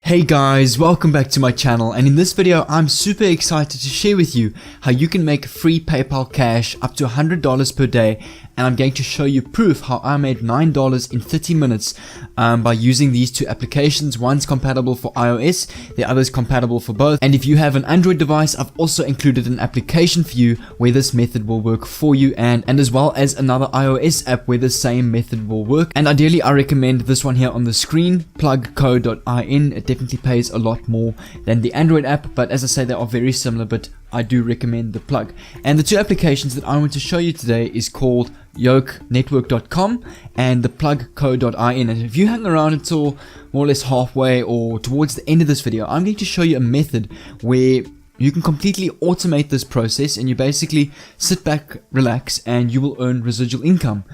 Hey guys, welcome back to my channel, and in this video I'm super excited to share with you how you can make free PayPal cash up to $100 per day, and I'm going to show you proof how I made $9 in 30 minutes by using these two applications. One's compatible for iOS, the other's compatible for both, and if you have an Android device, I've also included an application for you where this method will work for you, and as well as another iOS app where the same method will work. And ideally I recommend this one here on the screen, plugco.in. It definitely pays a lot more than the Android app, but as I say, they are very similar, but I do recommend the plug. And the two applications that I want to show you today is called yokenetwork.com and the plugco.in. And if you hang around until more or less halfway or towards the end of this video, I'm going to show you a method where you can completely automate this process, and you basically sit back, relax, and you will earn residual income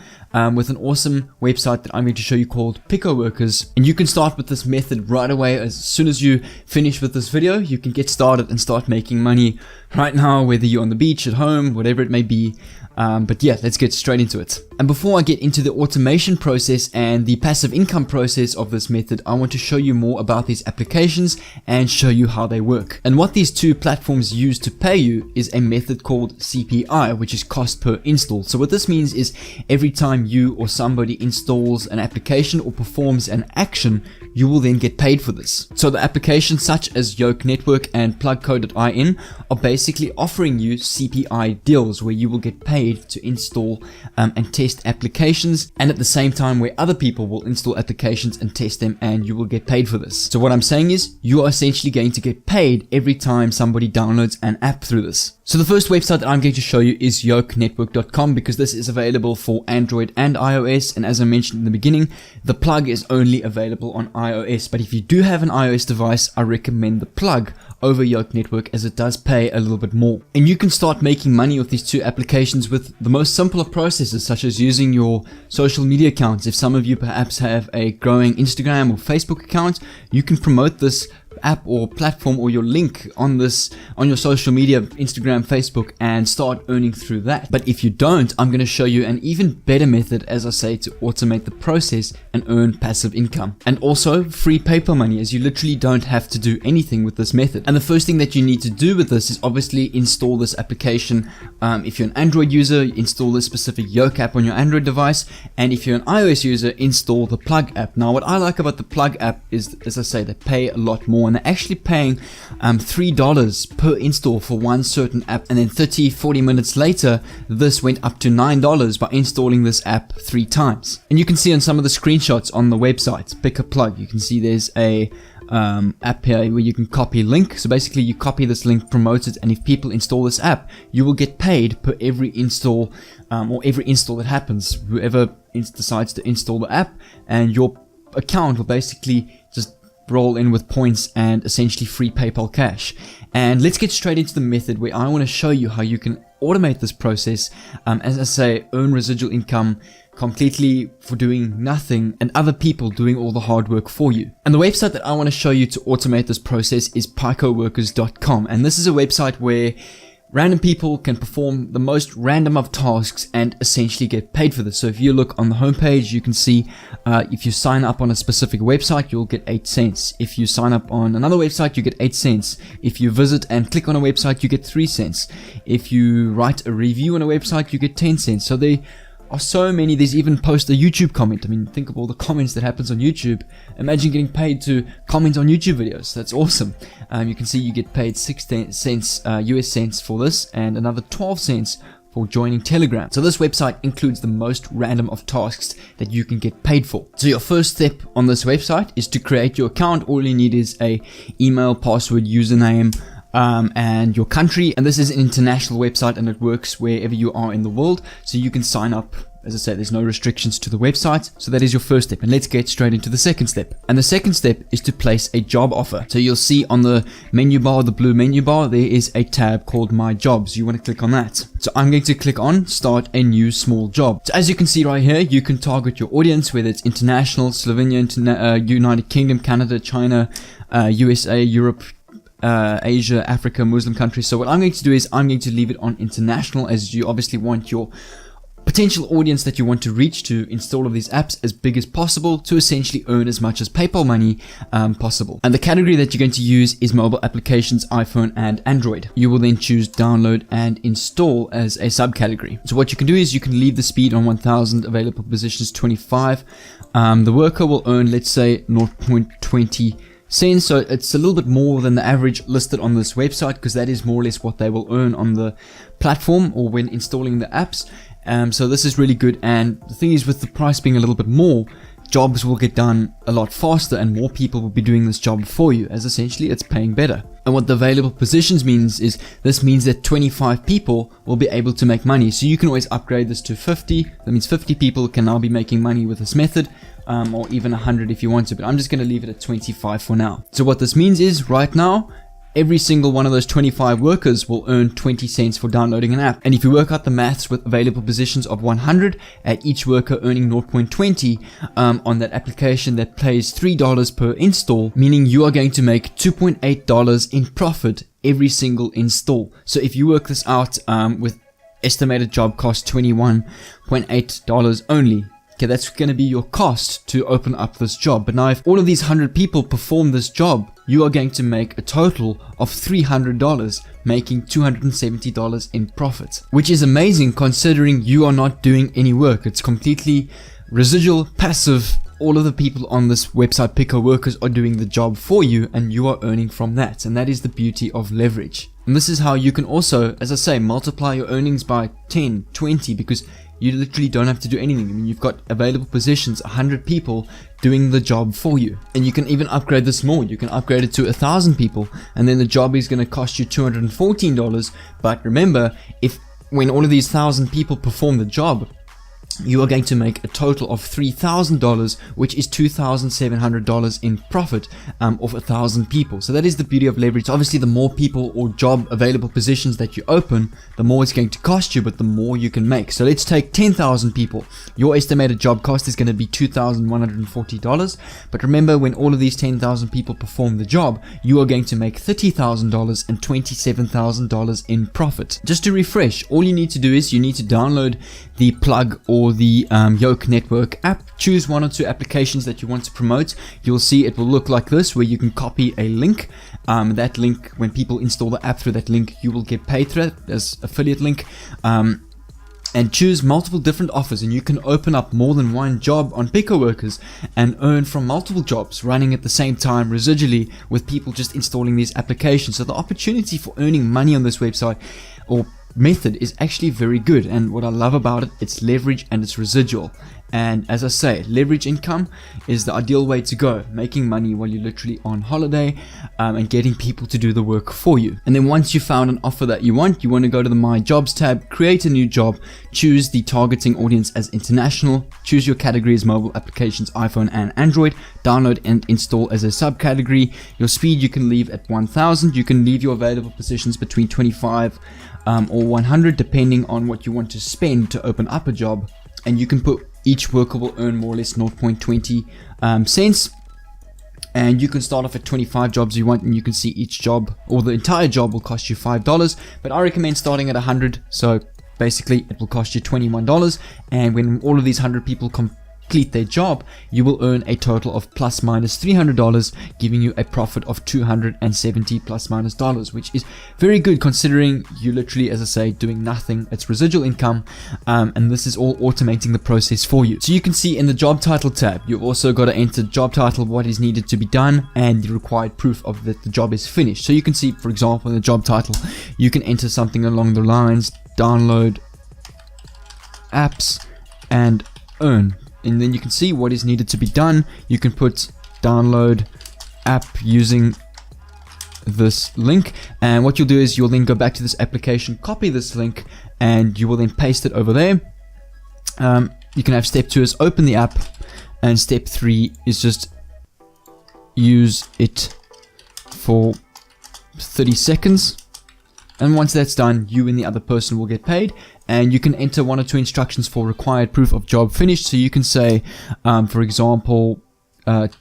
with an awesome website that I'm going to show you called Pico Workers. And you can start with this method right away. As soon as you finish with this video, you can get started and start making money right now, whether you're on the beach, at home, whatever it may be. But yeah, let's get straight into it. And before I get into the automation process and the passive income process of this method, I want to show you more about these applications and show you how they work. And what these two platforms use to pay you is a method called CPI, which is cost per install. So what this means is every time you or somebody installs an application or performs an action, you will then get paid for this. So the applications such as Yoke Network and plugco.in are basically offering you CPI deals where you will get paid to install and test applications, and at the same time where other people will install applications and test them, and you will get paid for this. So what I'm saying is you are essentially going to get paid every time somebody downloads an app through this. So the first website that I'm going to show you is yokenetwork.com, because this is available for Android and iOS, and as I mentioned in the beginning, the plug is only available on iOS. But if you do have an iOS device, I recommend the plug over Yoke Network, as it does pay a little bit more. And you can start making money with these two applications with the most simple of processes, such as using your social media accounts. If some of you perhaps have a growing Instagram or Facebook account, you can promote this app or platform or your link on your social media, Instagram, Facebook, and start earning through that. But if you don't, I'm going to show you an even better method, as I say, to automate the process and earn passive income, and also free PayPal money, as you literally don't have to do anything with this method. And the first thing that you need to do with this is obviously install this application. If you're an Android user, install this specific Yoke app on your Android device, and if you're an iOS user, install the plug app. Now what I like about the plug app is, as I say, they pay a lot more, and they're actually paying $3 per install for one certain app, and then 30-40 minutes later this went up to $9 by installing this app 3 times. And you can see on some of the screenshots on the website, pick a plug, you can see there's a app here where you can copy link. So basically you copy this link, promote it, and if people install this app, you will get paid per every install or every install that happens. Whoever decides to install the app, and your account will basically just roll in with points and essentially free PayPal cash. And let's get straight into the method where I want to show you how you can automate this process, as I say, earn residual income completely for doing nothing and other people doing all the hard work for you. And the website that I want to show you to automate this process is picoworkers.com, and this is a website where random people can perform the most random of tasks and essentially get paid for this. So if you look on the homepage, you can see if you sign up on a specific website, you'll get 8 cents. If you sign up on another website, you get 8 cents. If you visit and click on a website, you get 3 cents. If you write a review on a website, you get 10 cents. So they are so many. There's even post a YouTube comment. I mean, think of all the comments that happens on YouTube. Imagine getting paid to comment on YouTube videos. That's awesome. You can see you get paid 16 cents US cents for this, and another 12 cents for joining Telegram. So this website includes the most random of tasks that you can get paid for. So your first step on this website is to create your account. All you need is a email, password, username, and your country. And this is an international website, and it works wherever you are in the world, so you can sign up. As I said, there's no restrictions to the website. So that is your first step, and let's get straight into the second step. And the second step is to place a job offer. So you'll see on the menu bar, the blue menu bar, there is a tab called My Jobs. You want to click on that. So I'm going to click on Start a New Small Job. So as you can see right here, you can target your audience, whether it's international, Slovenia, United Kingdom, Canada, China, USA, Europe, Asia, Africa, Muslim countries. So what I'm going to do is I'm going to leave it on international, as you obviously want your potential audience that you want to reach to install all of these apps as big as possible to essentially earn as much as PayPal money possible. And the category that you're going to use is mobile applications, iPhone and Android. You will then choose download and install as a subcategory. So what you can do is you can leave the speed on 1000, available positions 25. The worker will earn, let's say, 0.20 cents. So it's a little bit more than the average listed on this website, because that is more or less what they will earn on the platform or when installing the apps. So this is really good, and the thing is, with the price being a little bit more, jobs will get done a lot faster and more people will be doing this job for you, as essentially it's paying better. And what the available positions means is, this means that 25 people will be able to make money. So you can always upgrade this to 50. That means 50 people can now be making money with this method, or even 100 if you want to, but I'm just going to leave it at 25 for now. So what this means is, right now, every single one of those 25 workers will earn 20 cents for downloading an app. And if you work out the maths with available positions of 100 at each worker earning 0.20 on that application, that pays $3 per install, meaning you are going to make $2.8 in profit every single install. So if you work this out with estimated job cost $21.8 only, okay, that's going to be your cost to open up this job. But now if all of these 100 people perform this job, you are going to make a total of $300, making $270 in profit, which is amazing considering you are not doing any work. It's completely residual, passive. All of the people on this website, Picker Workers, are doing the job for you and you are earning from that. And that is the beauty of leverage. And this is how you can also, as I say, multiply your earnings by 10, 20, because you literally don't have to do anything. I mean, you've got available positions, 100 people doing the job for you. And you can even upgrade this more. You can upgrade it to 1,000 people, and then the job is going to cost you $214. But remember, when all of these 1,000 people perform the job, you are going to make a total of $3,000, which is $2,700 in profit of 1,000 people. So that is the beauty of leverage. Obviously, the more people or job available positions that you open, the more it's going to cost you, but the more you can make. So let's take 10,000 people. Your estimated job cost is going to be $2,140. But remember, when all of these 10,000 people perform the job, you are going to make $30,000 and $27,000 in profit. Just to refresh, all you need to do is you need to download the plug or the Yoke Network app. Choose one or two applications that you want to promote. You'll see it will look like this, where you can copy a link. That link, when people install the app through that link, you will get paid through it as affiliate link. And choose multiple different offers, and you can open up more than one job on Picker Workers and earn from multiple jobs running at the same time residually with people just installing these applications. So the opportunity for earning money on this website or method is actually very good, and what I love about it, it's leverage and it's residual. And as I say, leverage income is the ideal way to go, making money while you're literally on holiday and getting people to do the work for you. And then once you found an offer that you want to go to the My Jobs tab, create a new job, choose the targeting audience as international, choose your categories, mobile applications, iPhone and Android, download and install as a subcategory. Your speed you can leave at 1000. You can leave your available positions between 25 or 100, depending on what you want to spend to open up a job. And you can put each worker will earn more or less 0.20 cents. And you can start off at 25 jobs you want, and you can see each job or the entire job will cost you $5. But I recommend starting at 100. So basically it will cost you $21. And when all of these 100 people complete their job, you will earn a total of plus minus $300, giving you a profit of $270 plus minus dollars, which is very good considering you literally, as I say, doing nothing. It's residual income, and this is all automating the process for you. So you can see in the job title tab, you've also got to enter job title, what is needed to be done, and the required proof of that the job is finished. So you can see, for example, in the job title, you can enter something along the lines, download apps and earn. And then you can see what is needed to be done. You can put download app using this link, and what you'll do is you'll then go back to this application, copy this link, and you will then paste it over there. You can have step 2 is open the app, and step 3 is just use it for 30 seconds. And once that's done, you and the other person will get paid. And you can enter 1 or 2 instructions for required proof of job finished. So you can say, for example,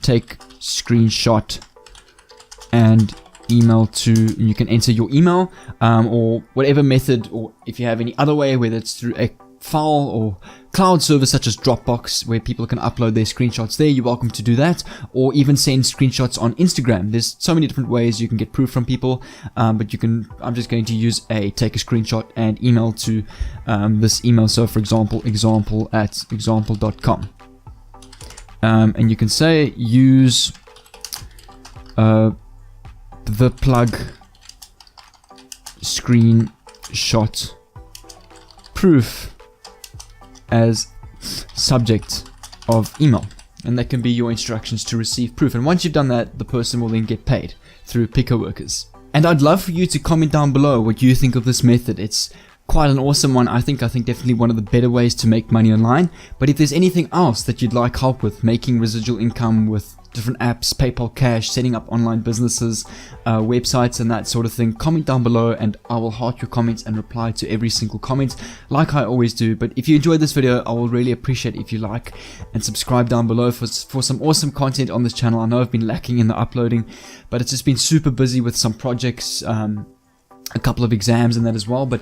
take screenshot and email to, and you can enter your email or whatever method, or if you have any other way, whether it's through a file or cloud service such as Dropbox where people can upload their screenshots there, you're welcome to do that, or even send screenshots on Instagram. There's so many different ways you can get proof from people, but I'm just going to take a screenshot and email to this email. So for example, example@example.com, and you can say use the plug screenshot proof as subject of email, and that can be your instructions to receive proof. And once you've done that, the person will then get paid through Picker Workers. And I'd love for you to comment down below what you think of this method. It's quite an awesome one. I think definitely one of the better ways to make money online. But if there's anything else that you'd like help with, making residual income with different apps, PayPal Cash, setting up online businesses, websites and that sort of thing, comment down below and I will heart your comments and reply to every single comment like I always do. But if you enjoyed this video, I will really appreciate if you like and subscribe down below for some awesome content on this channel. I know I've been lacking in the uploading, but it's just been super busy with some projects, a couple of exams and that as well. But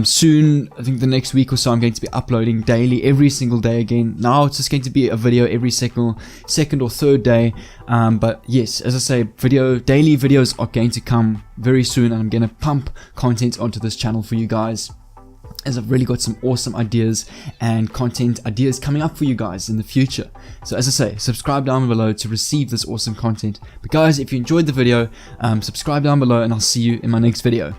soon, I think the next week or so, I'm going to be uploading daily, every single day again. Now it's just going to be a video every second or third day. But yes, as I say, daily videos are going to come very soon, and I'm going to pump content onto this channel for you guys, as I've really got some awesome ideas and content ideas coming up for you guys in the future. So as I say, subscribe down below to receive this awesome content. But guys, if you enjoyed the video, subscribe down below and I'll see you in my next video.